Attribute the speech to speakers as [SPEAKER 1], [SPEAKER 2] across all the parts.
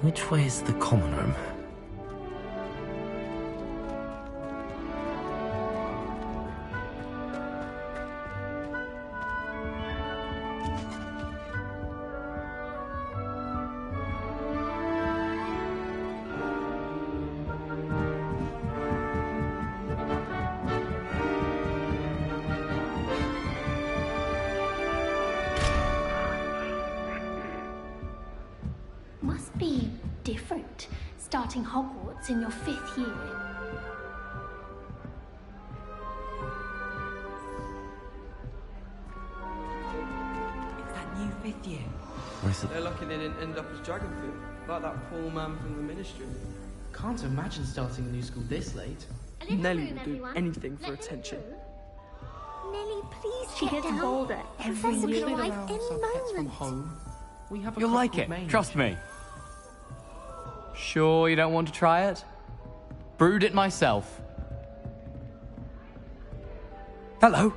[SPEAKER 1] Which way is the common room?
[SPEAKER 2] Must be different, starting Hogwarts in your 5th year.
[SPEAKER 3] It's that new 5th year.
[SPEAKER 4] They're lucky they didn't end up as Dragonfield, like that poor man from the Ministry.
[SPEAKER 5] Can't imagine starting a new school this late.
[SPEAKER 4] Nelly will do anything for attention.
[SPEAKER 2] Nelly, please
[SPEAKER 6] She
[SPEAKER 2] get
[SPEAKER 6] gets
[SPEAKER 2] down.
[SPEAKER 6] bolder every
[SPEAKER 2] Professor
[SPEAKER 6] year.
[SPEAKER 2] could arrive
[SPEAKER 5] Around
[SPEAKER 2] any
[SPEAKER 5] some pets from
[SPEAKER 2] moment.
[SPEAKER 5] home. We have a
[SPEAKER 7] You'll
[SPEAKER 5] cup
[SPEAKER 7] like
[SPEAKER 5] called
[SPEAKER 7] it,
[SPEAKER 5] Mange.
[SPEAKER 7] trust me. Sure you don't want to try it? Brewed it myself. Hello,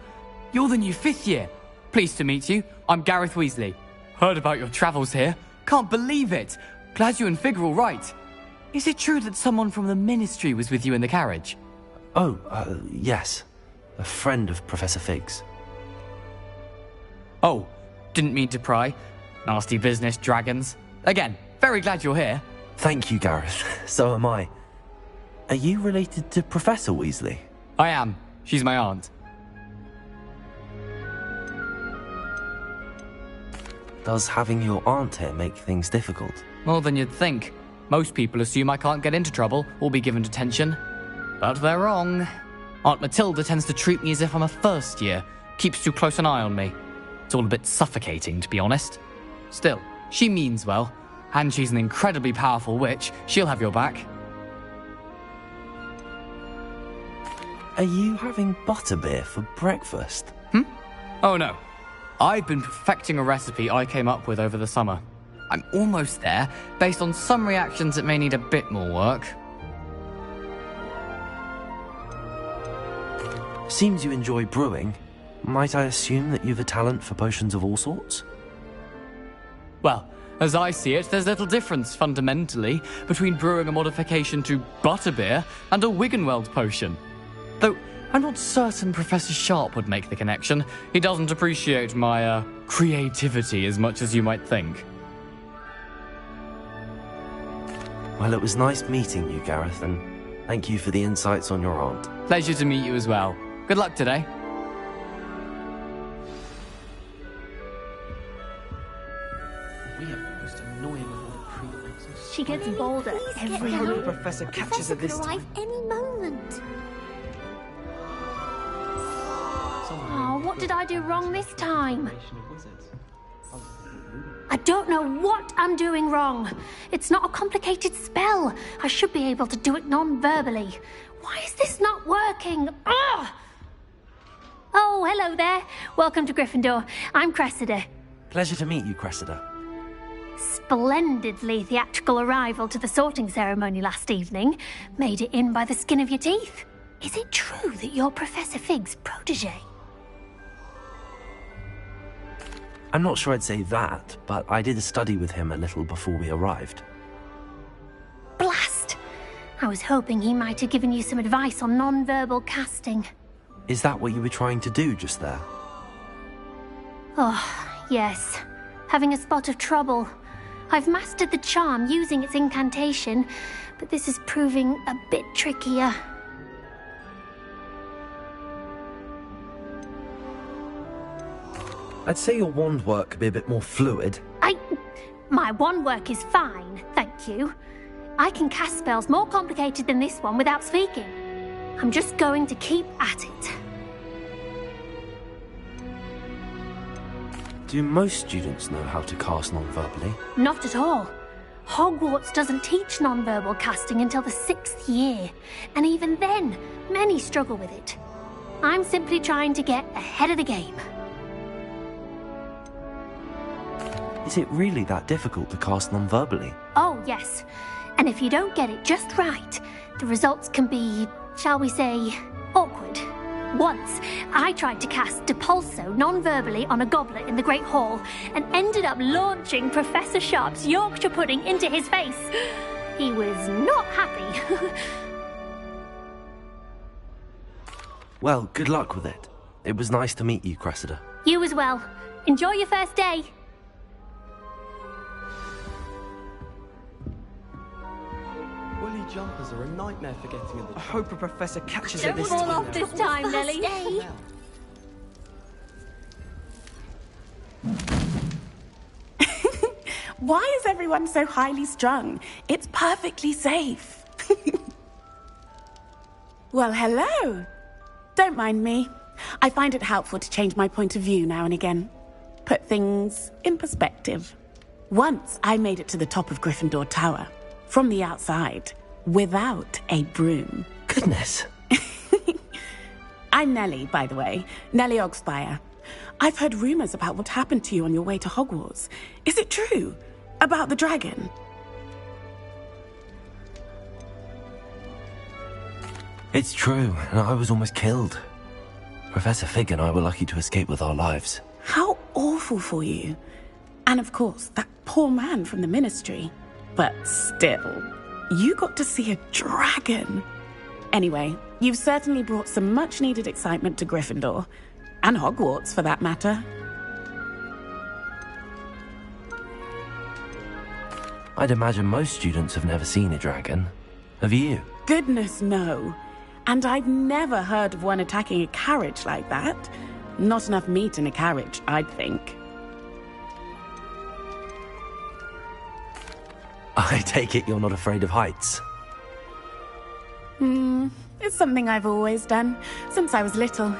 [SPEAKER 7] you're the new 5th year. Pleased to meet you. I'm Gareth Weasley. Heard about your travels here. Can't believe it. Glad you and Fig are all right. Is it true that someone from the Ministry was with you in the carriage?
[SPEAKER 1] Oh, yes. A friend of Professor Fig's.
[SPEAKER 7] Oh, didn't mean to pry. Nasty business, dragons. Again, very glad you're here.
[SPEAKER 1] Thank you, Gareth. So am I. Are you related to Professor Weasley?
[SPEAKER 7] I am. She's my aunt.
[SPEAKER 1] Does having your aunt here make things difficult?
[SPEAKER 7] More than you'd think. Most people assume I can't get into trouble or be given detention. But they're wrong. Aunt Matilda tends to treat me as if I'm a first year, keeps too close an eye on me. It's all a bit suffocating, to be honest. Still, she means well, and she's an incredibly powerful witch. She'll have your back.
[SPEAKER 1] Are you having butterbeer for breakfast?
[SPEAKER 7] Oh no. I've been perfecting a recipe I came up with over the summer. I'm almost there, based on some reactions that may need a bit more work.
[SPEAKER 1] Seems you enjoy brewing. Might I assume that you've a talent for potions of all sorts?
[SPEAKER 7] Well, as I see it, there's little difference, fundamentally, between brewing a modification to butterbeer and a Wiggenweld potion. Though, I'm not certain Professor Sharp would make the connection. He doesn't appreciate my, creativity as much as you might think.
[SPEAKER 1] Well, it was nice meeting you, Gareth, and thank you for the insights on your aunt.
[SPEAKER 7] Pleasure to meet you as well. Good luck today.
[SPEAKER 5] We have the most annoying of all the prefixes.
[SPEAKER 6] She gets
[SPEAKER 2] Nelly,
[SPEAKER 6] bolder
[SPEAKER 2] please get
[SPEAKER 6] every
[SPEAKER 2] down.
[SPEAKER 6] year.
[SPEAKER 4] Professor catches
[SPEAKER 2] Professor
[SPEAKER 4] her this
[SPEAKER 2] could arrive
[SPEAKER 4] time.
[SPEAKER 2] any moment.
[SPEAKER 6] Oh, what did I do wrong this time? I don't know what I'm doing wrong. It's not a complicated spell. I should be able to do it non-verbally. Why is this not working? Ugh! Oh, hello there. Welcome to Gryffindor. I'm Cressida.
[SPEAKER 1] Pleasure to meet you, Cressida.
[SPEAKER 6] Splendidly theatrical arrival to the sorting ceremony last evening. Made it in by the skin of your teeth. Is it true that you're Professor Fig's protege?
[SPEAKER 1] I'm not sure I'd say that, but I did study with him a little before we arrived.
[SPEAKER 6] Blast! I was hoping he might have given you some advice on non-verbal casting.
[SPEAKER 1] Is that what you were trying to do just there?
[SPEAKER 6] Oh, yes. Having a spot of trouble. I've mastered the charm using its incantation, but this is proving a bit trickier.
[SPEAKER 1] I'd say your wand work could be a bit more fluid.
[SPEAKER 6] My wand work is fine, thank you. I can cast spells more complicated than this one without speaking. I'm just going to keep at it.
[SPEAKER 1] Do most students know how to cast non-verbally?
[SPEAKER 6] Not at all. Hogwarts doesn't teach non-verbal casting until the 6th year, and even then, many struggle with it. I'm simply trying to get ahead of the game.
[SPEAKER 1] Is it really that difficult to cast non-verbally?
[SPEAKER 6] Oh, yes. And if you don't get it just right, the results can be, shall we say, awkward. Once, I tried to cast Depulso non-verbally on a goblet in the Great Hall and ended up launching Professor Sharp's Yorkshire pudding into his face. He was not happy.
[SPEAKER 1] Well, good luck with it. It was nice to meet you, Cressida.
[SPEAKER 6] You as well. Enjoy your first day.
[SPEAKER 4] Woolly jumpers are a nightmare for getting in the... I hope a professor catches it
[SPEAKER 6] Don't
[SPEAKER 4] this
[SPEAKER 6] fall
[SPEAKER 4] time.
[SPEAKER 6] off this time, Nelly.
[SPEAKER 8] Why is everyone so highly strung? It's perfectly safe. Well, hello. Don't mind me. I find it helpful to change my point of view now and again. Put things in perspective. Once I made it to the top of Gryffindor Tower, from the outside, without a broom.
[SPEAKER 1] Goodness.
[SPEAKER 8] I'm Nellie, by the way. Nellie Ogspire. I've heard rumors about what happened to you on your way to Hogwarts. Is it true? About the dragon?
[SPEAKER 1] It's true, and I was almost killed. Professor Fig and I were lucky to escape with our lives.
[SPEAKER 8] How awful for you. And of course, that poor man from the Ministry. But still, you got to see a dragon. Anyway, you've certainly brought some much-needed excitement to Gryffindor. And Hogwarts, for that matter.
[SPEAKER 1] I'd imagine most students have never seen a dragon. Have you?
[SPEAKER 8] Goodness, no. And I've never heard of one attacking a carriage like that. Not enough meat in a carriage, I'd think.
[SPEAKER 1] I take it you're not afraid of heights.
[SPEAKER 8] It's something I've always done, since I was little.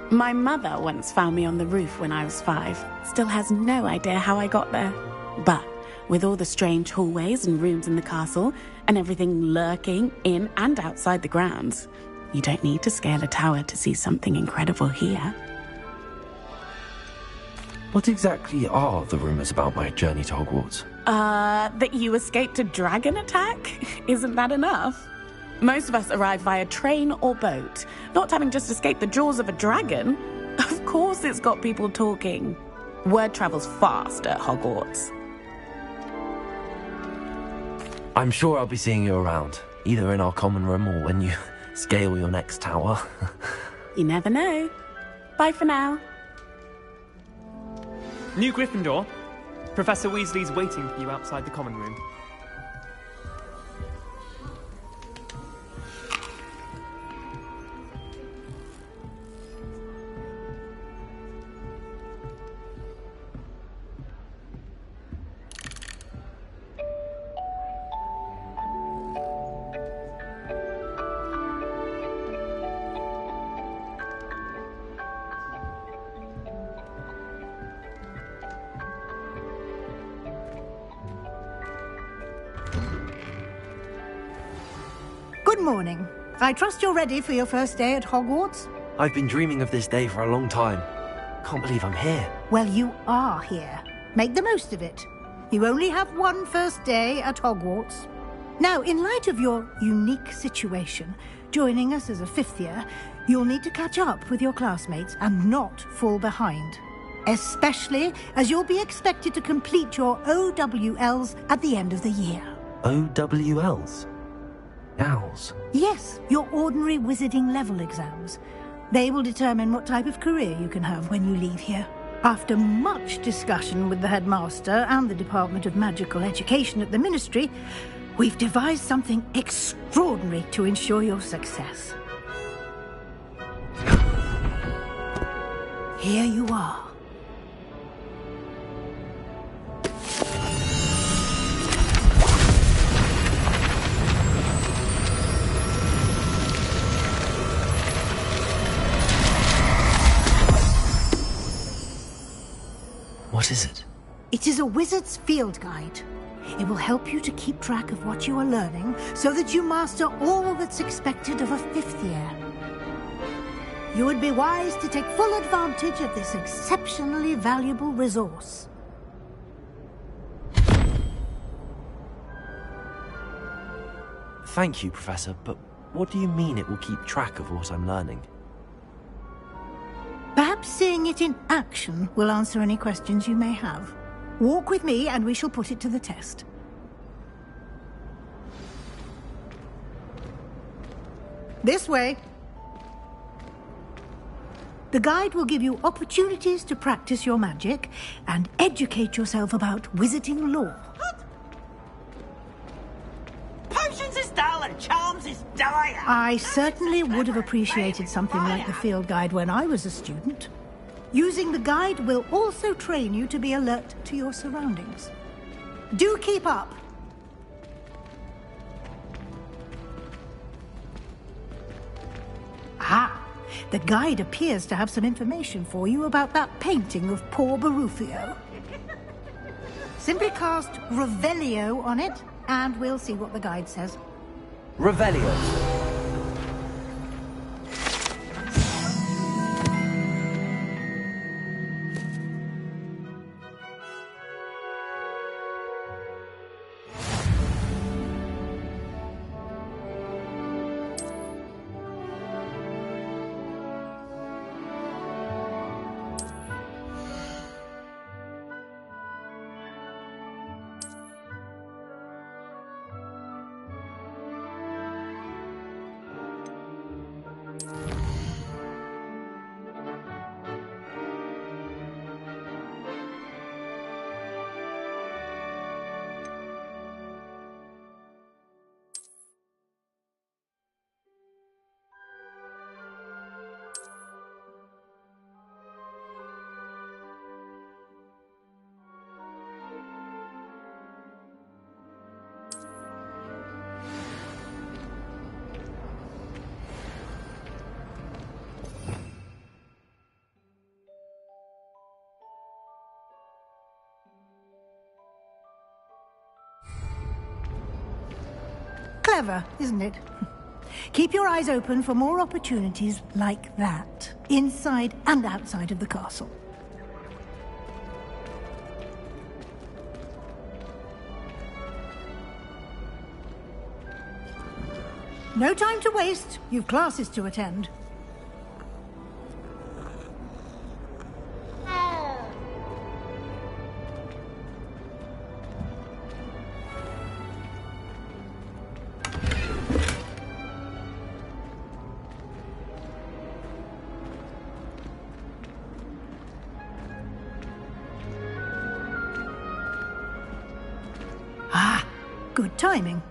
[SPEAKER 8] My mother once found me on the roof when I was 5. Still has no idea how I got there. But with all the strange hallways and rooms in the castle, and everything lurking in and outside the grounds, you don't need to scale a tower to see something incredible here.
[SPEAKER 1] What exactly are the rumors about my journey to Hogwarts?
[SPEAKER 8] That you escaped a dragon attack? Isn't that enough? Most of us arrive via train or boat, not having just escaped the jaws of a dragon. Of course it's got people talking. Word travels fast at Hogwarts.
[SPEAKER 1] I'm sure I'll be seeing you around, either in our common room or when you scale your next tower.
[SPEAKER 8] You never know. Bye for now.
[SPEAKER 9] New Gryffindor. Professor Weasley's waiting for you outside the common room.
[SPEAKER 10] Good morning. I trust you're ready for your first day at Hogwarts?
[SPEAKER 1] I've been dreaming of this day for a long time. Can't believe I'm here.
[SPEAKER 10] Well, you are here. Make the most of it. You only have one first day at Hogwarts. Now, in light of your unique situation, joining us as a 5th year, you'll need to catch up with your classmates and not fall behind. Especially as you'll be expected to complete your OWLs at the end of the year.
[SPEAKER 1] OWLs? Owls?
[SPEAKER 10] Yes, your ordinary wizarding level exams. They will determine what type of career you can have when you leave here. After much discussion with the headmaster and the Department of Magical Education at the Ministry, we've devised something extraordinary to ensure your success. Here you are.
[SPEAKER 1] What is it?
[SPEAKER 10] It is a wizard's field guide. It will help you to keep track of what you are learning so that you master all that's expected of a 5th year. You would be wise to take full advantage of this exceptionally valuable resource.
[SPEAKER 1] Thank you, Professor, but what do you mean it will keep track of what I'm learning?
[SPEAKER 10] Perhaps seeing it in action will answer any questions you may have. Walk with me and we shall put it to the test. This way. The guide will give you opportunities to practice your magic and educate yourself about wizarding lore.
[SPEAKER 11] Potions is dull and charms is dire.
[SPEAKER 10] I certainly would have appreciated something like the field guide when I was a student. Using the guide will also train you to be alert to your surroundings. Do keep up. Ah, the guide appears to have some information for you about that painting of poor Barufio. Simply cast Revelio on it, and we'll see what the guide says.
[SPEAKER 1] Revelio.
[SPEAKER 10] Clever, isn't it? Keep your eyes open for more opportunities like that, inside and outside of the castle. No time to waste. You've classes to attend. Good timing.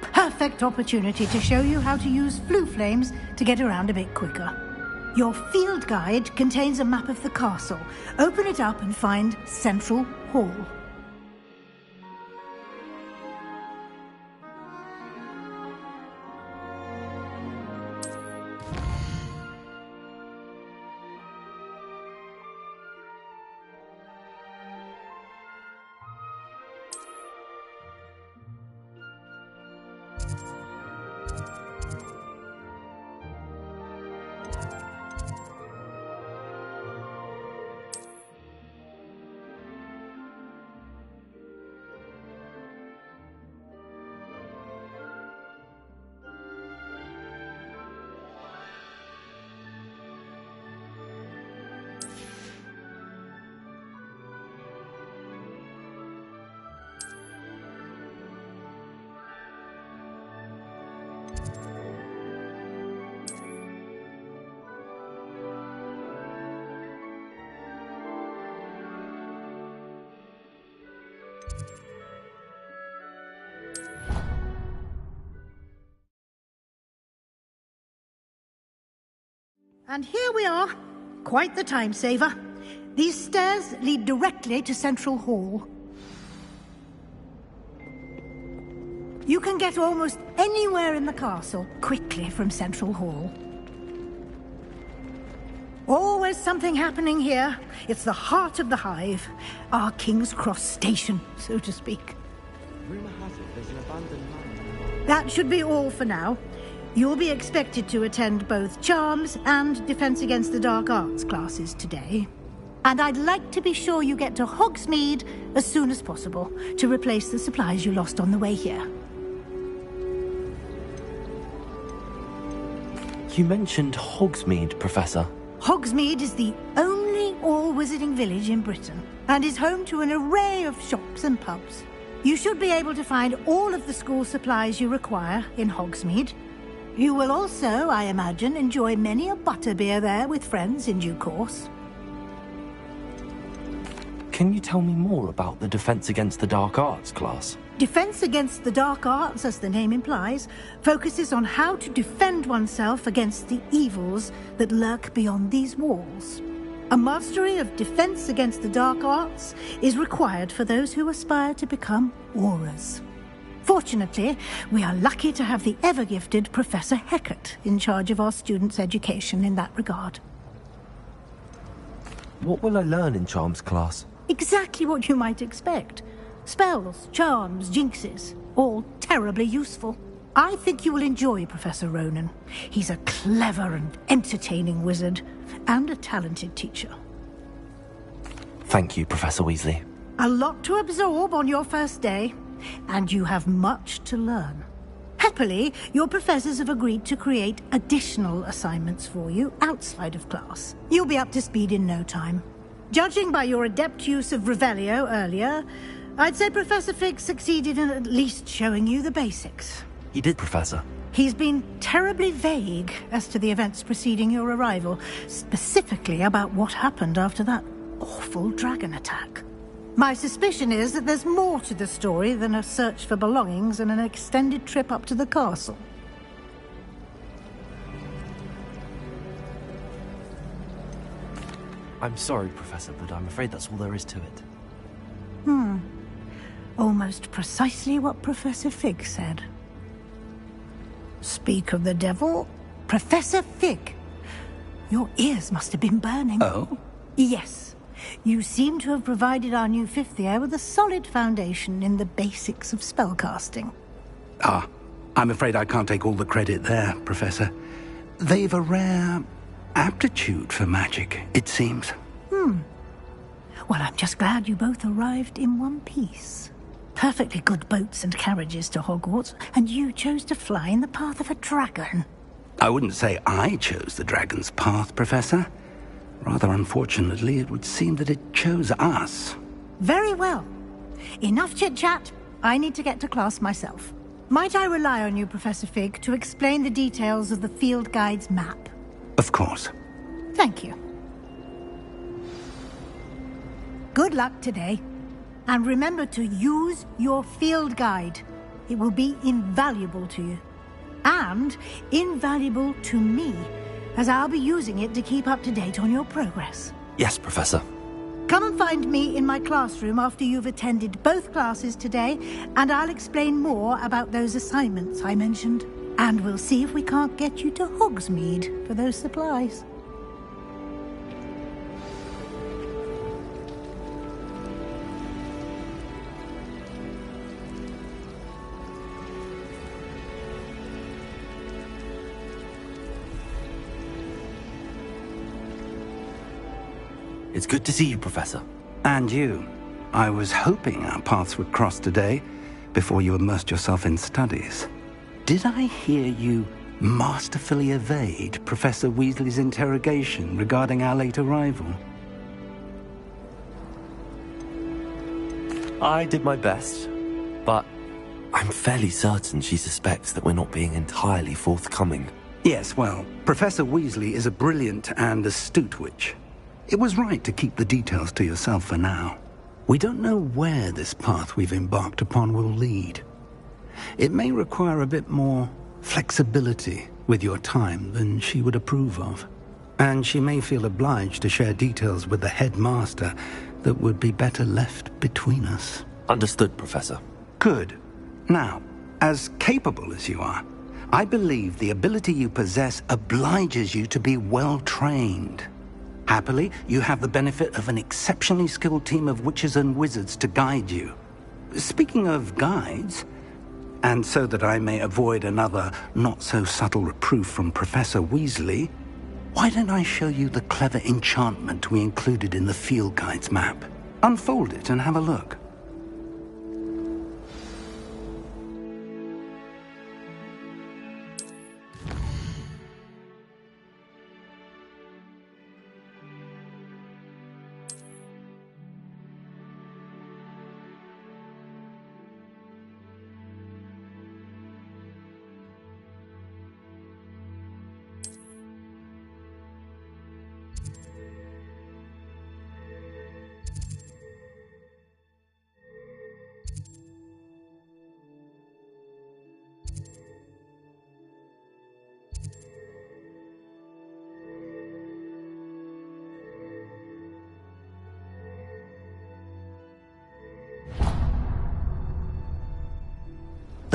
[SPEAKER 10] Perfect opportunity to show you how to use flue flames to get around a bit quicker. Your field guide contains a map of the castle. Open it up and find Central Hall. And here we are. Quite the time saver. These stairs lead directly to Central Hall. You can get almost anywhere in the castle quickly from Central Hall. Always something happening here. It's the heart of the hive. Our King's Cross station, so to speak.
[SPEAKER 4] Rumor has it there's an abandoned mine.
[SPEAKER 10] That should be all for now. You'll be expected to attend both Charms and Defense Against the Dark Arts classes today. And I'd like to be sure you get to Hogsmeade as soon as possible to replace the supplies you lost on the way here.
[SPEAKER 1] You mentioned Hogsmeade, Professor.
[SPEAKER 10] Hogsmeade is the only all-wizarding village in Britain and is home to an array of shops and pubs. You should be able to find all of the school supplies you require in Hogsmeade. You will also, I imagine, enjoy many a butterbeer there with friends in due course.
[SPEAKER 1] Can you tell me more about the Defense Against the Dark Arts class?
[SPEAKER 10] Defense Against the Dark Arts, as the name implies, focuses on how to defend oneself against the evils that lurk beyond these walls. A mastery of Defense Against the Dark Arts is required for those who aspire to become Aurors. Fortunately, we are lucky to have the ever-gifted Professor Hecat in charge of our students' education in that regard.
[SPEAKER 1] What will I learn in Charms class?
[SPEAKER 10] Exactly what you might expect. Spells, charms, jinxes, all terribly useful. I think you will enjoy Professor Ronan. He's a clever and entertaining wizard, and a talented teacher.
[SPEAKER 1] Thank you, Professor Weasley.
[SPEAKER 10] A lot to absorb on your first day, and you have much to learn. Happily, your professors have agreed to create additional assignments for you outside of class. You'll be up to speed in no time. Judging by your adept use of Revelio earlier, I'd say Professor Fig succeeded in at least showing you the basics.
[SPEAKER 1] He did, Professor.
[SPEAKER 10] He's been terribly vague as to the events preceding your arrival, specifically about what happened after that awful dragon attack. My suspicion is that there's more to the story than a search for belongings and an extended trip up to the castle.
[SPEAKER 1] I'm sorry, Professor, but I'm afraid that's all there is to it.
[SPEAKER 10] Almost precisely what Professor Fig said. Speak of the devil, Professor Fig. Your ears must have been burning.
[SPEAKER 12] Oh?
[SPEAKER 10] Yes. You seem to have provided our new fifth year with a solid foundation in the basics of spellcasting.
[SPEAKER 12] Ah, I'm afraid I can't take all the credit there, Professor. They've a rare aptitude for magic, it seems.
[SPEAKER 10] Well, I'm just glad you both arrived in one piece. Perfectly good boats and carriages to Hogwarts, and you chose to fly in the path of a dragon.
[SPEAKER 12] I wouldn't say I chose the dragon's path, Professor. Rather unfortunately, it would seem that it chose us.
[SPEAKER 10] Very well. Enough chit-chat. I need to get to class myself. Might I rely on you, Professor Fig, to explain the details of the field guide's map?
[SPEAKER 12] Of course.
[SPEAKER 10] Thank you. Good luck today. And remember to use your field guide. It will be invaluable to you. And invaluable to me, as I'll be using it to keep up to date on your progress.
[SPEAKER 1] Yes, Professor.
[SPEAKER 10] Come and find me in my classroom after you've attended both classes today, and I'll explain more about those assignments I mentioned. And we'll see if we can't get you to Hogsmeade for those supplies.
[SPEAKER 1] It's good to see you, Professor.
[SPEAKER 12] And you. I was hoping our paths would cross today, before you immersed yourself in studies. Did I hear you masterfully evade Professor Weasley's interrogation regarding our late arrival?
[SPEAKER 1] I did my best, but I'm fairly certain she suspects that we're not being entirely forthcoming.
[SPEAKER 12] Yes, well, Professor Weasley is a brilliant and astute witch. It was right to keep the details to yourself for now. We don't know where this path we've embarked upon will lead. It may require a bit more flexibility with your time than she would approve of. And she may feel obliged to share details with the headmaster that would be better left between us.
[SPEAKER 1] Understood, Professor.
[SPEAKER 12] Good. Now, as capable as you are, I believe the ability you possess obliges you to be well trained. Happily, you have the benefit of an exceptionally skilled team of witches and wizards to guide you. Speaking of guides, and so that I may avoid another not-so-subtle reproof from Professor Weasley, why don't I show you the clever enchantment we included in the field guide's map? Unfold it and have a look.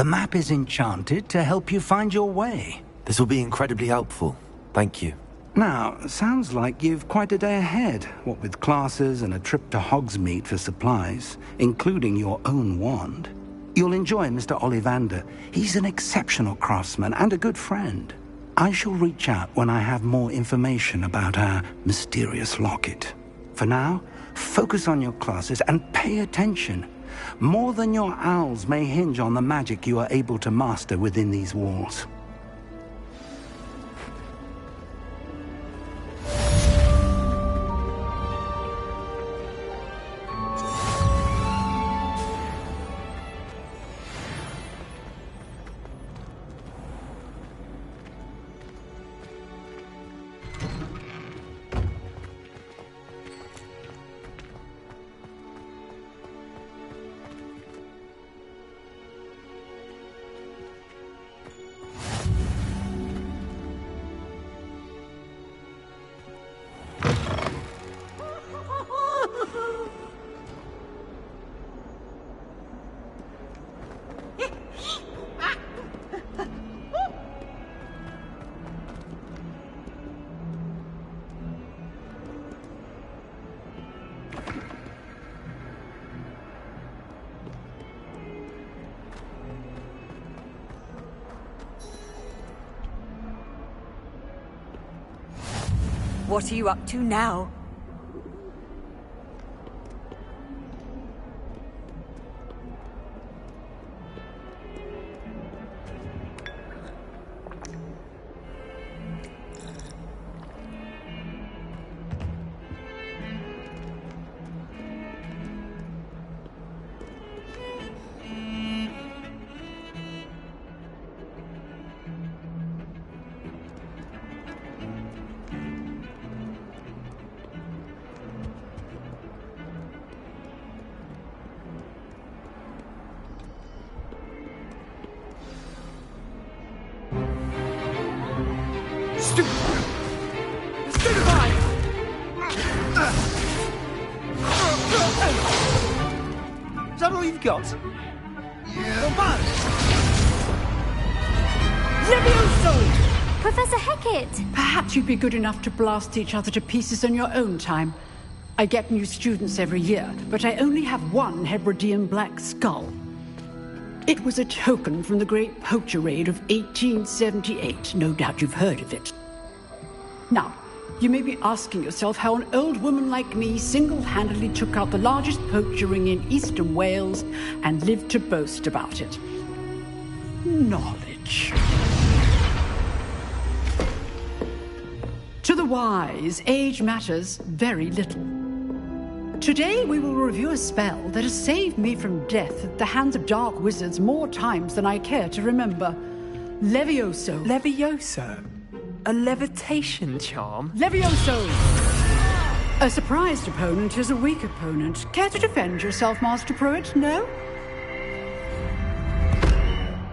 [SPEAKER 12] The map is enchanted to help you find your way.
[SPEAKER 1] This will be incredibly helpful. Thank you.
[SPEAKER 12] Now, sounds like you've quite a day ahead, what with classes and a trip to Hogsmeade for supplies, including your own wand. You'll enjoy Mr. Ollivander. He's an exceptional craftsman and a good friend. I shall reach out when I have more information about our mysterious locket. For now, focus on your classes and pay attention. More than your owls may hinge on the magic you are able to master within these walls.
[SPEAKER 3] What are you up to now?
[SPEAKER 11] Is that all you've got? Yeah.
[SPEAKER 2] Levioso! Professor Hecat!
[SPEAKER 13] Perhaps you'd be good enough to blast each other to pieces on your own time. I get new students every year, but I only have one Hebridean black skull. It was a token from the Great Poacher Raid of 1878. No doubt you've heard of it. Now, you may be asking yourself how an old woman like me single-handedly took out the largest poacher ring in eastern Wales and lived to boast about it. Knowledge. To the wise, age matters very little. Today we will review a spell that has saved me from death at the hands of dark wizards more times than I care to remember. Levioso.
[SPEAKER 9] Levioso? A levitation charm?
[SPEAKER 13] Levioso! A surprised opponent is a weak opponent. Care to defend yourself, Master Pruitt? No?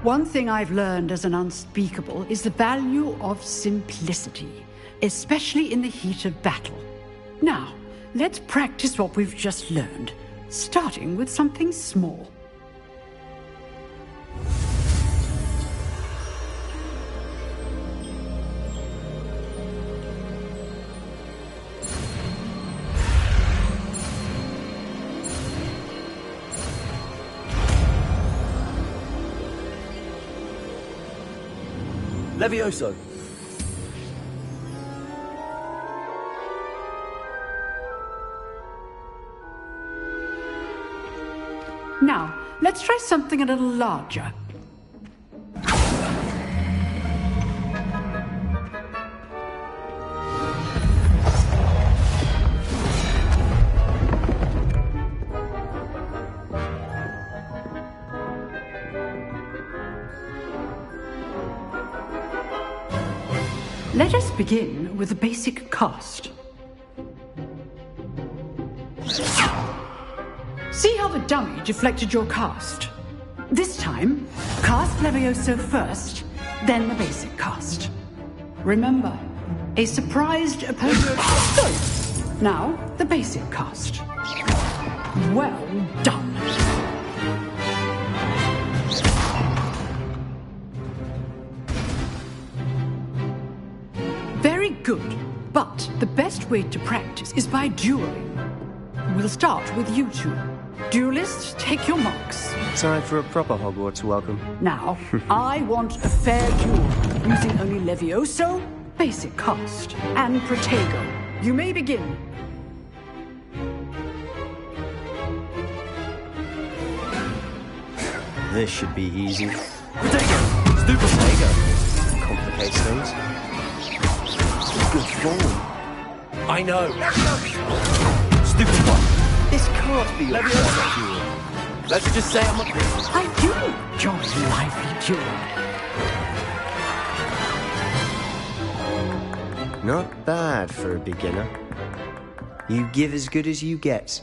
[SPEAKER 13] One thing I've learned as an unspeakable is the value of simplicity, especially in the heat of battle. Now, let's practice what we've just learned, starting with something small.
[SPEAKER 11] Levioso.
[SPEAKER 13] Now, let's try something a little larger. Let us begin with the basic cast. See how the dummy deflected your cast? This time, cast Levioso first, then the basic cast. Remember, a surprised opponent. Good. Now, the basic cast. Well done. good. But the best way to practice is by dueling. We'll start with you two. Duelists, take your marks.
[SPEAKER 14] Time for a proper Hogwarts welcome.
[SPEAKER 13] Now, I want a fair duel, using only Levioso, basic cast, and Protego. You may begin.
[SPEAKER 14] This should be easy.
[SPEAKER 1] Protego! Stu Protego!
[SPEAKER 14] Complicates things. Good form.
[SPEAKER 1] I know. Stupid one.
[SPEAKER 14] This can't be your first duel.
[SPEAKER 1] Let's just say I'm a...
[SPEAKER 13] I do enjoy lively duel.
[SPEAKER 14] Not bad for a beginner. You give as good as you get.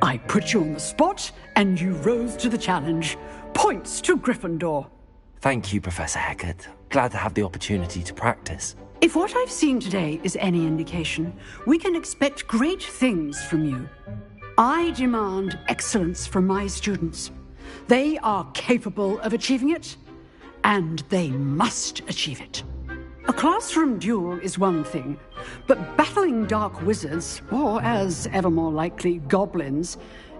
[SPEAKER 13] I put you on the spot, and you rose to the challenge. Points to Gryffindor.
[SPEAKER 1] Thank you, Professor Hecat. Glad to have the opportunity to practice.
[SPEAKER 13] If what I've seen today is any indication, we can expect great things from you. I demand excellence from my students. They are capable of achieving it, and they must achieve it. A classroom duel is one thing, but battling dark wizards, or as ever more likely, goblins,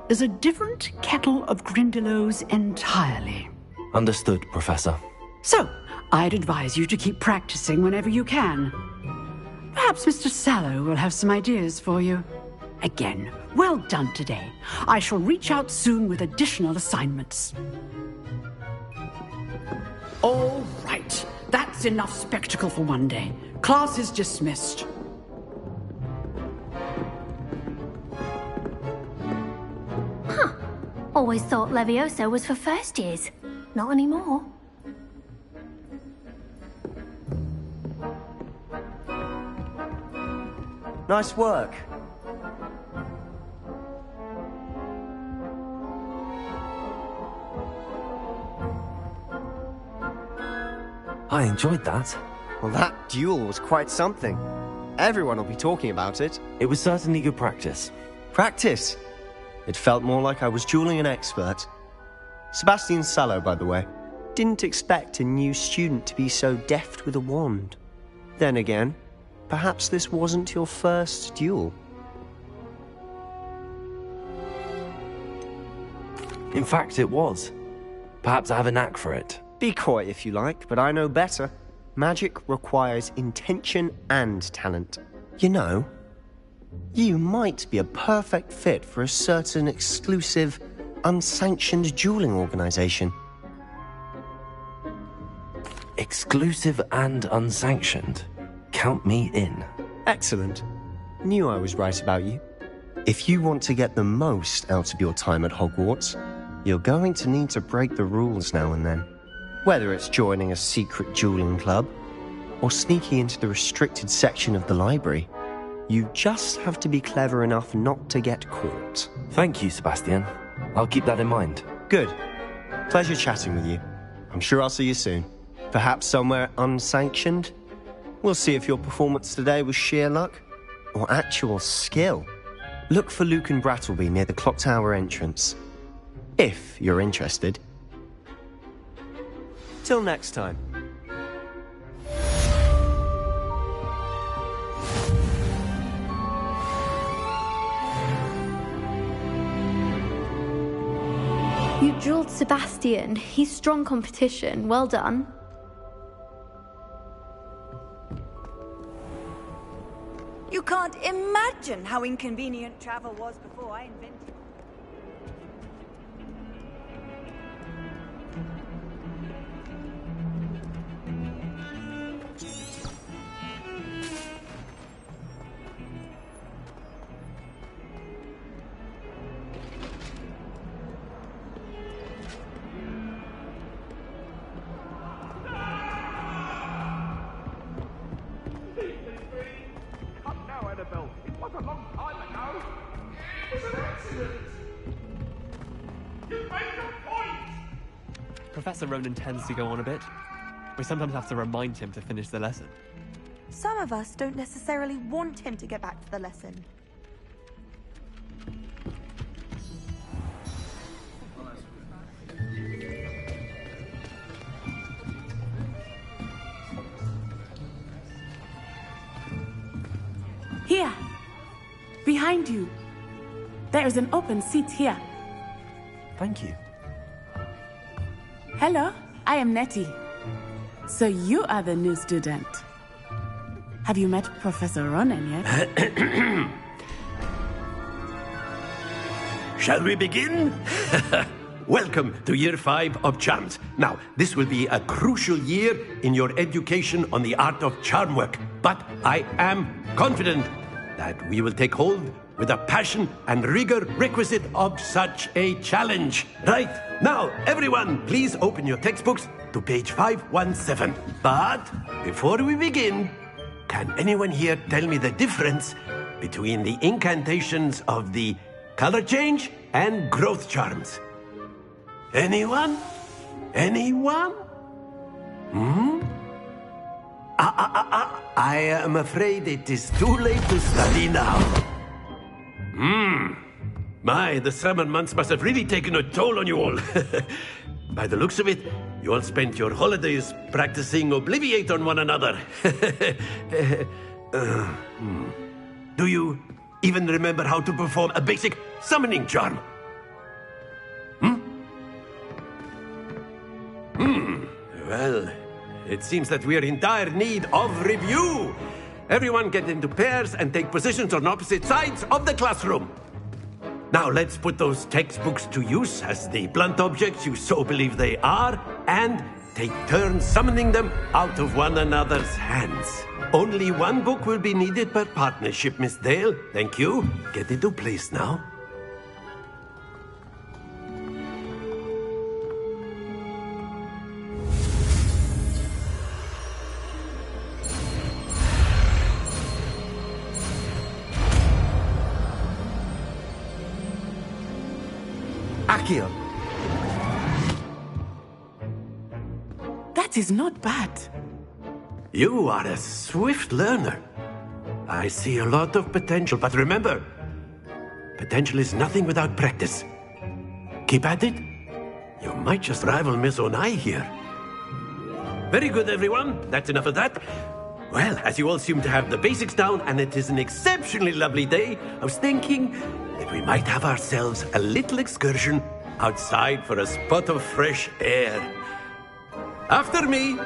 [SPEAKER 13] is a different kettle of Grindylows entirely.
[SPEAKER 1] Understood, Professor.
[SPEAKER 13] So, I'd advise you to keep practicing whenever you can. Perhaps Mr. Sallow will have some ideas for you. Again, well done today. I shall reach out soon with additional assignments. All right. That's enough spectacle for one day. Class is dismissed.
[SPEAKER 6] Huh. Always thought Levioso was for first years. Not anymore.
[SPEAKER 14] Nice work.
[SPEAKER 1] I enjoyed that.
[SPEAKER 14] Well, that duel was quite something. Everyone will be talking about it.
[SPEAKER 1] It was certainly good practice.
[SPEAKER 14] Practice? It felt more like I was dueling an expert. Sebastian Sallow, by the way. Didn't expect a new student to be so deft with a wand. Then again, perhaps this wasn't your first duel.
[SPEAKER 1] In fact, it was. Perhaps I have a knack for it.
[SPEAKER 14] Be coy if you like, but I know better. Magic requires intention and talent. You know, you might be a perfect fit for a certain exclusive, unsanctioned dueling organization.
[SPEAKER 1] Exclusive and unsanctioned? Count me in.
[SPEAKER 14] Excellent. Knew I was right about you. If you want to get the most out of your time at Hogwarts, you're going to need to break the rules now and then. Whether it's joining a secret dueling club or sneaking into the restricted section of the library, you just have to be clever enough not to get caught.
[SPEAKER 1] Thank you, Sebastian. I'll keep that in mind.
[SPEAKER 14] Good. Pleasure chatting with you. I'm sure I'll see you soon. Perhaps somewhere unsanctioned? We'll see if your performance today was sheer luck or actual skill. Look for Luke and Brattleby near the clock tower entrance. If you're interested. Till next time.
[SPEAKER 15] You dueled Sebastian. He's strong competition. Well done.
[SPEAKER 3] You can't imagine how inconvenient travel was before I invented it.
[SPEAKER 9] Professor Ronan tends to go on a bit. We sometimes have to remind him to finish the lesson.
[SPEAKER 3] Some of us don't necessarily want him to get back to the lesson.
[SPEAKER 8] Here. Behind you. There is an open seat here.
[SPEAKER 1] Thank you.
[SPEAKER 8] Hello, I am Nettie. So you are the new student. Have you met Professor Ronan yet?
[SPEAKER 16] Shall we begin? Welcome to Year 5 of Charms. Now, this will be a crucial year in your education on the art of charm work. But I am confident that we will take hold with the passion and rigor requisite of such a challenge. Right, now, everyone, please open your textbooks to page 517. But before we begin, can anyone here tell me the difference between the incantations of the color change and growth charms? Anyone? Anyone? I am afraid it is too late to study now. My, the summer months must have really taken a toll on you all. By the looks of it, you all spent your holidays practicing Obliviate on one another. Do you even remember how to perform a basic summoning charm? Well, it seems that we are in dire need of review. Everyone get into pairs and take positions on opposite sides of the classroom. Now let's put those textbooks to use as the blunt objects you so believe they are, and take turns summoning them out of one another's hands. Only one book will be needed per partnership, Miss Dale. Thank you. Get into place now.
[SPEAKER 12] Akio.
[SPEAKER 8] That is not bad.
[SPEAKER 16] You are a swift learner. I see a lot of potential, but remember, potential is nothing without practice. Keep at it. You might just rival Miss Onai here. Very good, everyone. That's enough of that. Well, as you all seem to have the basics down, and it is an exceptionally lovely day, I was thinking that we might have ourselves a little excursion outside for a spot of fresh air. After me.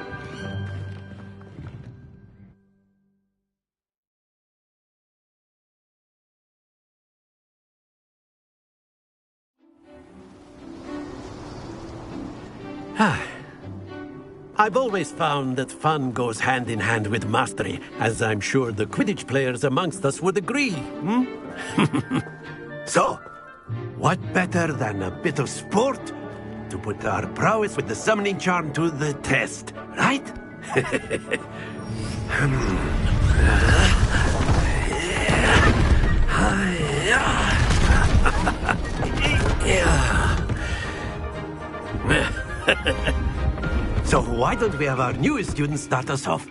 [SPEAKER 16] I've always found that fun goes hand in hand with mastery, as I'm sure the Quidditch players amongst us would agree. So, what better than a bit of sport to put our prowess with the summoning charm to the test, right? So why don't we have our newest student start us off?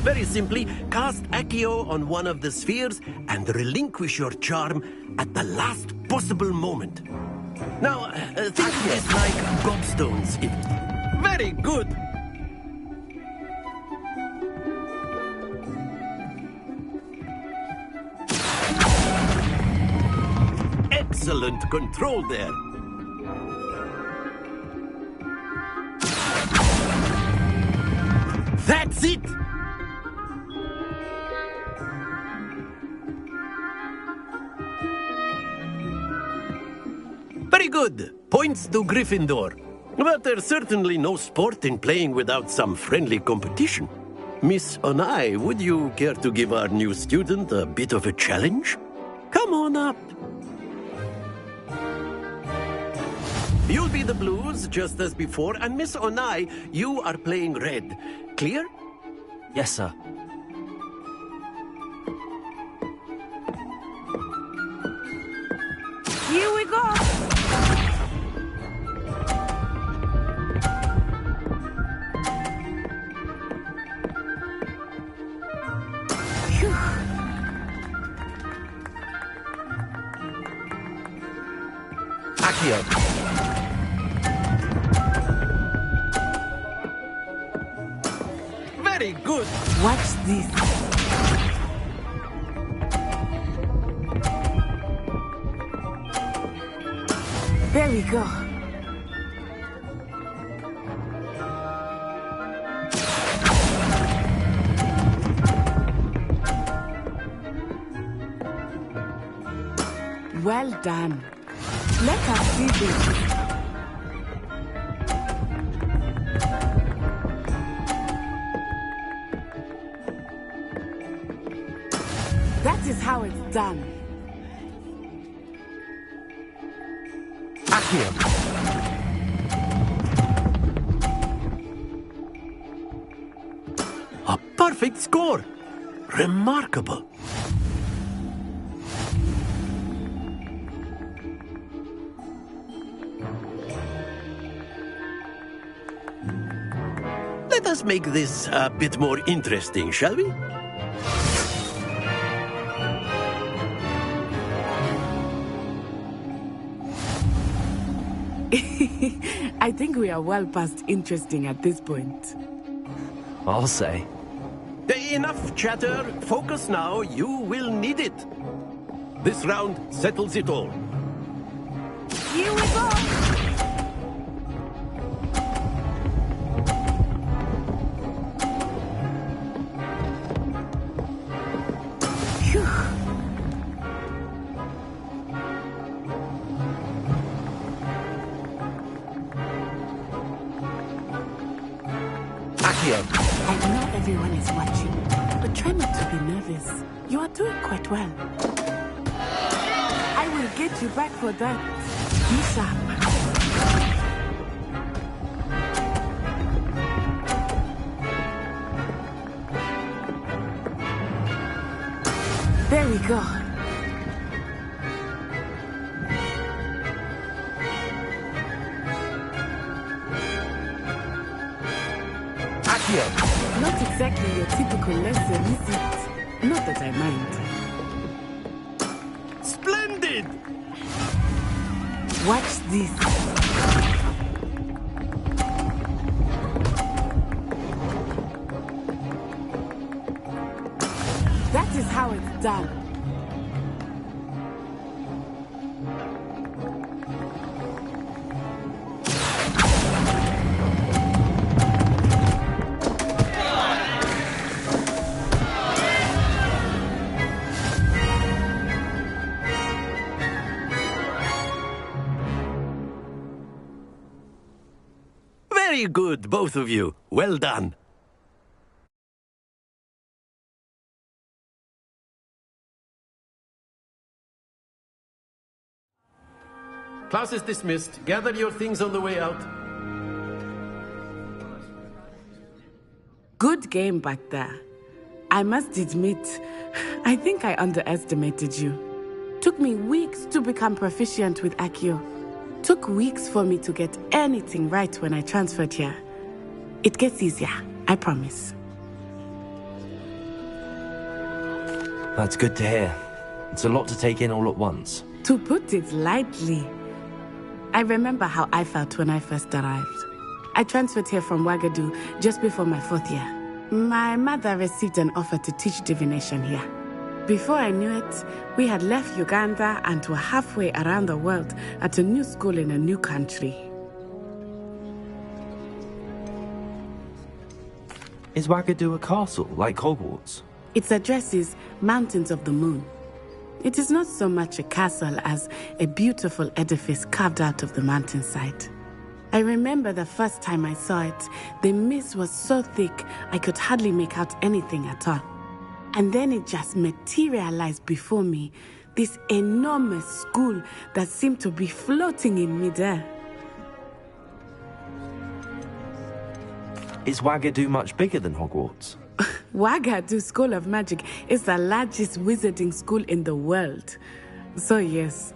[SPEAKER 16] Very simply, cast Accio on one of the spheres and relinquish your charm at the last possible moment. Now, think of this like gobstones. Very good. Excellent control there. That's it! Very good. Points to Gryffindor. But there's certainly no sport in playing without some friendly competition. Miss Onai, would you care to give our new student a bit of a challenge? Come on up. You'll be the blues, just as before, and Miss Onai, you are playing red. Clear?
[SPEAKER 1] Yes, sir.
[SPEAKER 3] Here we go!
[SPEAKER 1] Accio.
[SPEAKER 17] good.
[SPEAKER 18] Watch this. There we go. Well done. Let us see this. That is how it's done.
[SPEAKER 16] Accio. A perfect score. Remarkable. Let us make this a bit more interesting, shall we?
[SPEAKER 18] I think we are well past interesting at this point.
[SPEAKER 1] I'll say.
[SPEAKER 16] Enough chatter. Focus now. You will need it. This round settles it all.
[SPEAKER 3] Here we go!
[SPEAKER 18] I know everyone is watching, but try not to be nervous. You are doing quite well. I will get you back for that. Be sharp. There we go. Not exactly your typical lesson, is it? Not that I mind.
[SPEAKER 16] Splendid!
[SPEAKER 18] Watch this. That is how it's done.
[SPEAKER 16] Very good, both of you. Well done. Class is dismissed. Gather your things on the way out.
[SPEAKER 18] Good game back there. I must admit, I think I underestimated you. Took me weeks to become proficient with Accio. Took weeks for me to get anything right when I transferred here. It gets easier, I promise.
[SPEAKER 1] That's good to hear. It's a lot to take in all at once.
[SPEAKER 18] To put it lightly, I remember how I felt when I first arrived. I transferred here from Ouagadougou just before my 4th year. My mother received an offer to teach divination here. Before I knew it, we had left Uganda and were halfway around the world at a new school in a new country.
[SPEAKER 1] Is Ouagadougou a castle, like Hogwarts?
[SPEAKER 18] Its address is Mountains of the Moon. It is not so much a castle as a beautiful edifice carved out of the mountainside. I remember the first time I saw it, the mist was so thick I could hardly make out anything at all. And then it just materialized before me, this enormous school that seemed to be floating in midair.
[SPEAKER 1] Is Ouagadougou much bigger than Hogwarts?
[SPEAKER 18] Ouagadougou School of Magic is the largest wizarding school in the world. So yes,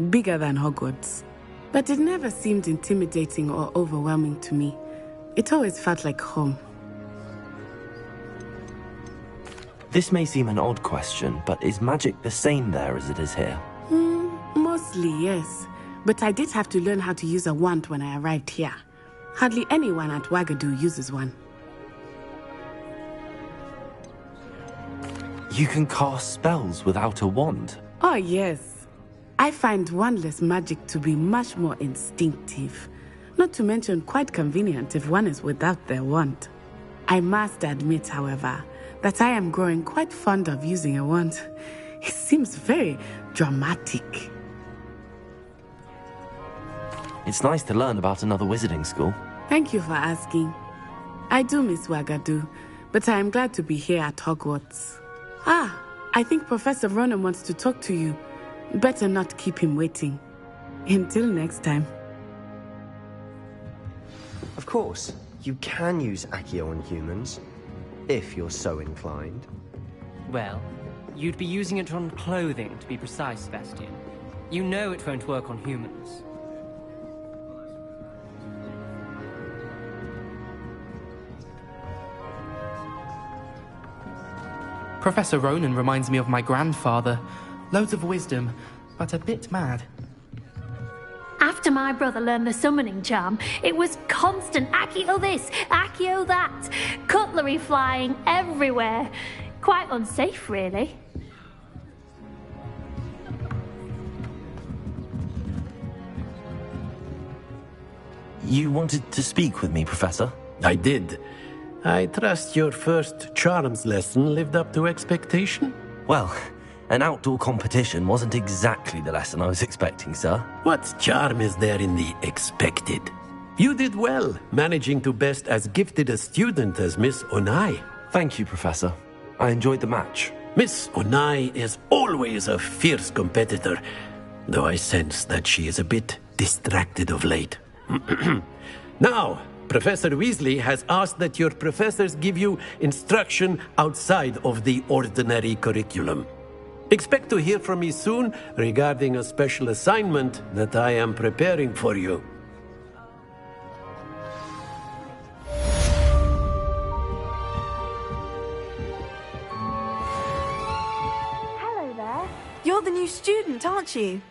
[SPEAKER 18] bigger than Hogwarts. But it never seemed intimidating or overwhelming to me. It always felt like home.
[SPEAKER 1] This may seem an odd question, but is magic the same there as it is here?
[SPEAKER 18] Mostly, yes. But I did have to learn how to use a wand when I arrived here. Hardly anyone at Ouagadougou uses one.
[SPEAKER 1] You can cast spells without a wand?
[SPEAKER 18] Oh, yes. I find wandless magic to be much more instinctive. Not to mention quite convenient if one is without their wand. I must admit, however, that I am growing quite fond of using a wand. It seems very dramatic.
[SPEAKER 1] It's nice to learn about another wizarding school.
[SPEAKER 18] Thank you for asking. I do miss Wagadu, but I am glad to be here at Hogwarts. Ah, I think Professor Ronan wants to talk to you. Better not keep him waiting. Until next time.
[SPEAKER 14] Of course, you can use Accio on humans, if you're so inclined.
[SPEAKER 5] Well, you'd be using it on clothing, to be precise, Sebastian. You know it won't work on humans.
[SPEAKER 9] Professor Ronan reminds me of my grandfather. Loads of wisdom, but a bit mad.
[SPEAKER 6] After my brother learned the summoning charm, it was constant Accio this, Accio that, cutlery flying everywhere. Quite unsafe, really.
[SPEAKER 1] You wanted to speak with me, Professor?
[SPEAKER 16] I did. I trust your first charms lesson lived up to expectation?
[SPEAKER 1] Well, an outdoor competition wasn't exactly the lesson I was expecting, sir.
[SPEAKER 16] What charm is there in the expected? You did well, managing to best as gifted a student as Miss Onai.
[SPEAKER 1] Thank you, Professor. I enjoyed the match.
[SPEAKER 16] Miss Onai is always a fierce competitor, though I sense that she is a bit distracted of late. Now, Professor Weasley has asked that your professors give you instruction outside of the ordinary curriculum. Expect to hear from me soon regarding a special assignment that I am preparing for you.
[SPEAKER 3] Hello there. You're the new student, aren't you?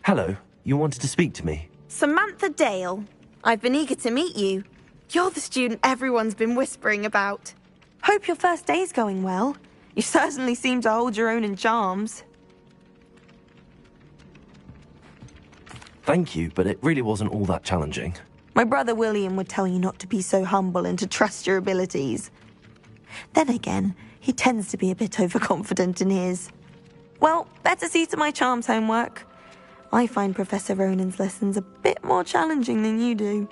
[SPEAKER 1] Hello, you wanted to speak to me?
[SPEAKER 3] Samantha Dale. I've been eager to meet you. You're the student everyone's been whispering about. Hope your first day's going well. You certainly seem to hold your own in charms.
[SPEAKER 1] Thank you, but it really wasn't all that challenging.
[SPEAKER 3] My brother William would tell you not to be so humble and to trust your abilities. Then again, he tends to be a bit overconfident in his. Well, better see to my charms homework. I find Professor Ronan's lessons a bit more challenging than you do.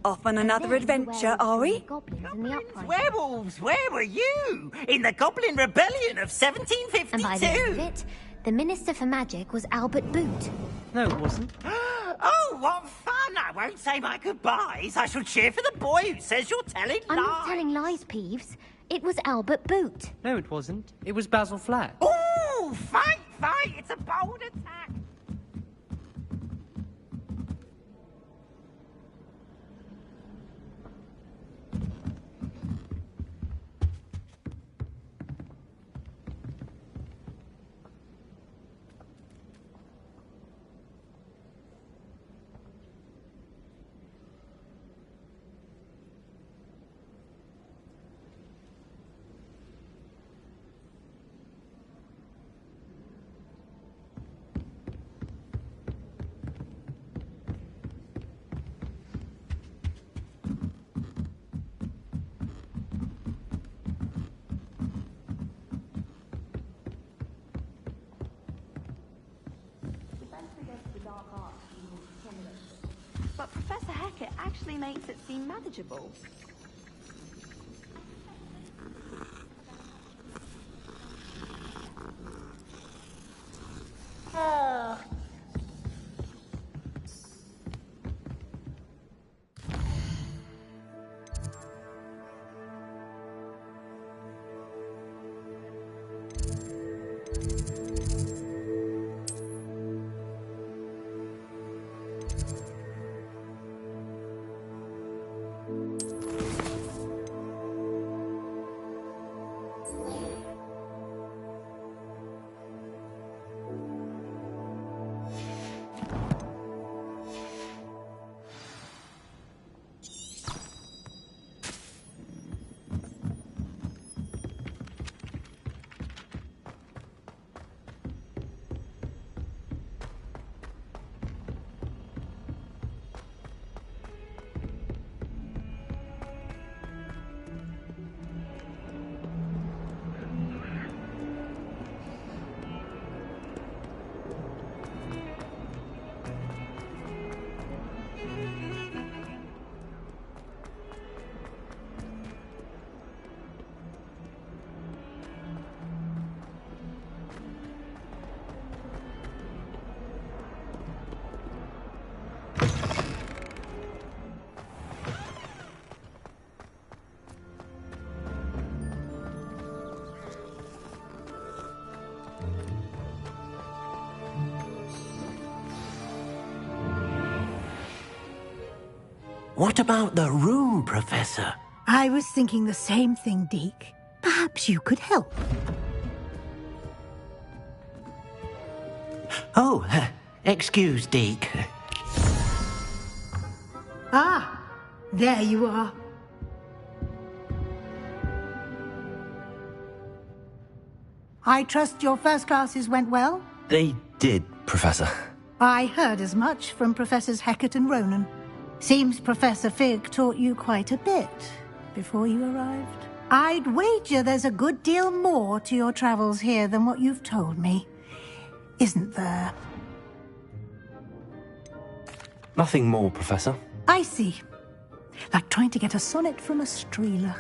[SPEAKER 17] Off on another adventure, are we?
[SPEAKER 11] Werewolves, where were you? In the Goblin Rebellion of 1752.
[SPEAKER 6] And by the end of it, the Minister for Magic was Albert Boot.
[SPEAKER 5] No, it wasn't.
[SPEAKER 11] Oh, what fun! I won't say my goodbyes. I shall cheer for the boy who says you're telling lies.
[SPEAKER 6] I'm not telling lies, Peeves. It was Albert Boot.
[SPEAKER 5] No, it wasn't. It was Basil Flack.
[SPEAKER 11] Ooh, fight, fight! It's a bold attack.
[SPEAKER 3] But Professor Hecat actually makes it seem manageable.
[SPEAKER 16] What about the room, Professor?
[SPEAKER 10] I was thinking the same thing, Deke. Perhaps you could help.
[SPEAKER 16] Oh, excuse, Deke.
[SPEAKER 10] Ah, there you are. I trust your first classes went well?
[SPEAKER 1] They did, Professor.
[SPEAKER 10] I heard as much from Professors Hecat and Ronan. Seems Professor Fig taught you quite a bit before you arrived. I'd wager there's a good deal more to your travels here than what you've told me. Isn't there?
[SPEAKER 1] Nothing more, Professor.
[SPEAKER 10] I see. Like trying to get a sonnet from a streeler.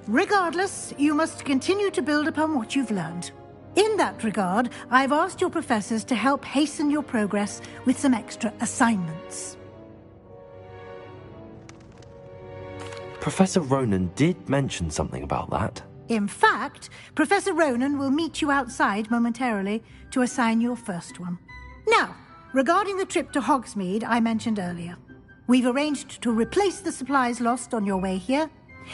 [SPEAKER 10] Regardless, you must continue to build upon what you've learned. In that regard, I've asked your professors to help hasten your progress with some extra assignments.
[SPEAKER 1] Professor Ronan did mention something about that.
[SPEAKER 10] In fact, Professor Ronan will meet you outside momentarily to assign your first one. Now, regarding the trip to Hogsmeade I mentioned earlier, we've arranged to replace the supplies lost on your way here,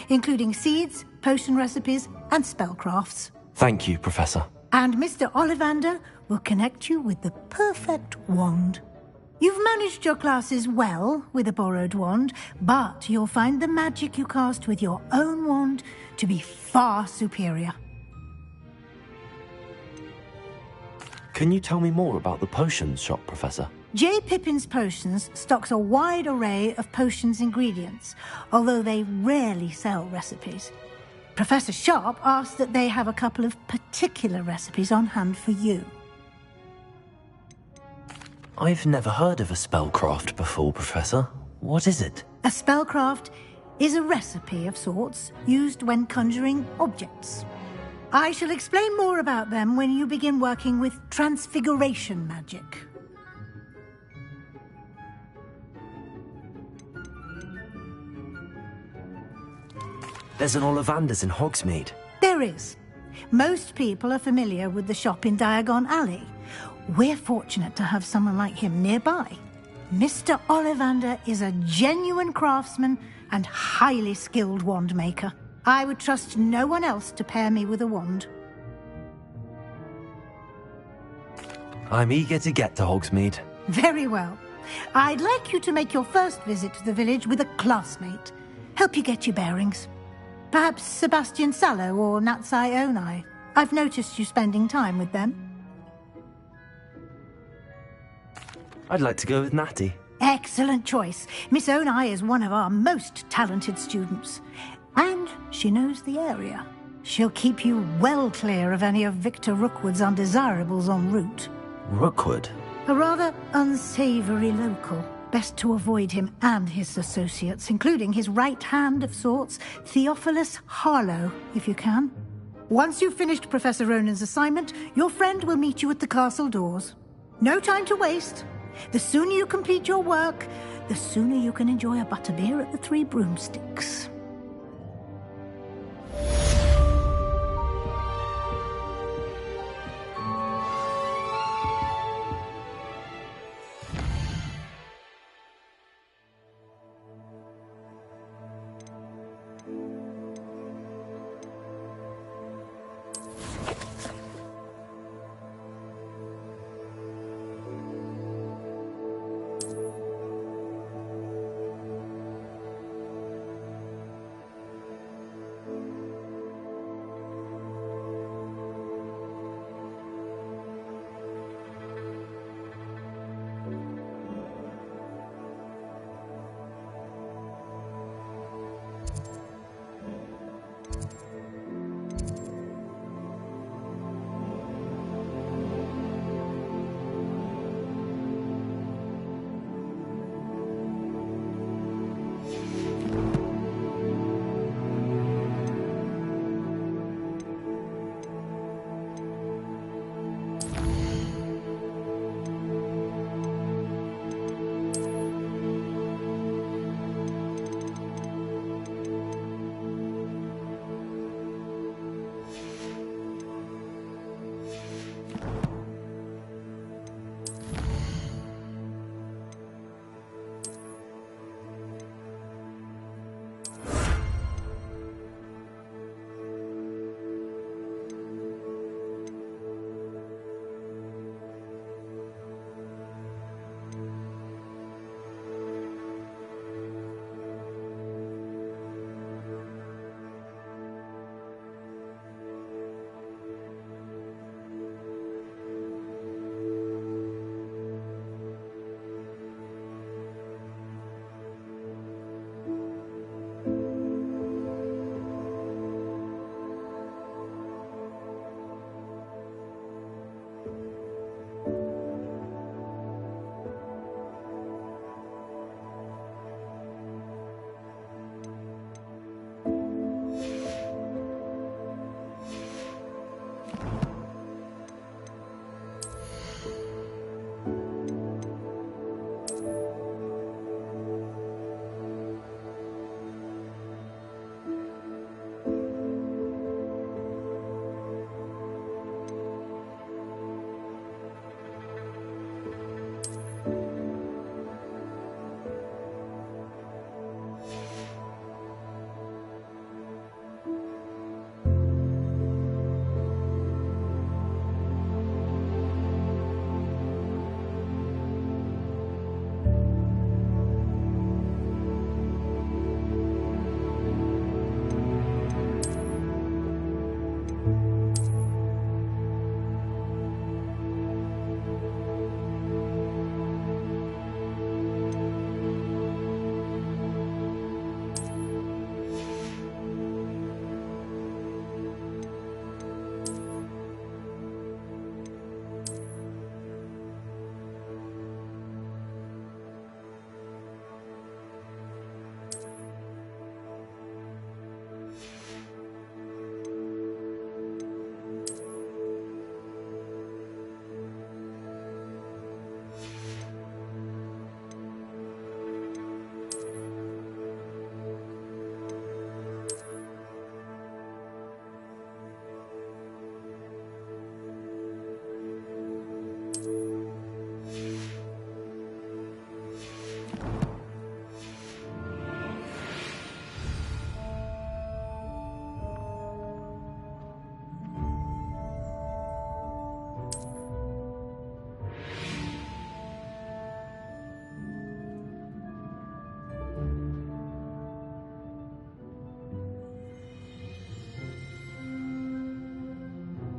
[SPEAKER 10] including seeds, potion recipes, and spellcrafts.
[SPEAKER 1] Thank you, Professor.
[SPEAKER 10] And Mr. Ollivander will connect you with the perfect wand. You've managed your classes well with a borrowed wand, but you'll find the magic you cast with your own wand to be far superior.
[SPEAKER 1] Can you tell me more about the potions shop, Professor?
[SPEAKER 10] J. Pippin's Potions stocks a wide array of potions ingredients, although they rarely sell recipes. Professor Sharp asked that they have a couple of particular recipes on hand for you.
[SPEAKER 1] I've never heard of a spellcraft before, Professor. What is it?
[SPEAKER 10] A spellcraft is a recipe of sorts used when conjuring objects. I shall explain more about them when you begin working with transfiguration magic.
[SPEAKER 1] There's an Ollivander's in Hogsmeade.
[SPEAKER 10] There is. Most people are familiar with the shop in Diagon Alley. We're fortunate to have someone like him nearby. Mr. Ollivander is a genuine craftsman and highly skilled wand maker. I would trust no one else to pair me with a wand.
[SPEAKER 1] I'm eager to get to Hogsmeade.
[SPEAKER 10] Very well. I'd like you to make your first visit to the village with a classmate. Help you get your bearings. Perhaps Sebastian Sallow or Natsai Onai. I've noticed you spending time with them.
[SPEAKER 1] I'd like to go with Natty.
[SPEAKER 10] Excellent choice. Miss Onai is one of our most talented students. And she knows the area. She'll keep you well clear of any of Victor Rookwood's undesirables en route.
[SPEAKER 1] Rookwood?
[SPEAKER 10] A rather unsavoury local. Best to avoid him and his associates, including his right hand of sorts, Theophilus Harlow, if you can. Once you've finished Professor Ronan's assignment, your friend will meet you at the castle doors. No time to waste. The sooner you complete your work, the sooner you can enjoy a butterbeer at the Three Broomsticks.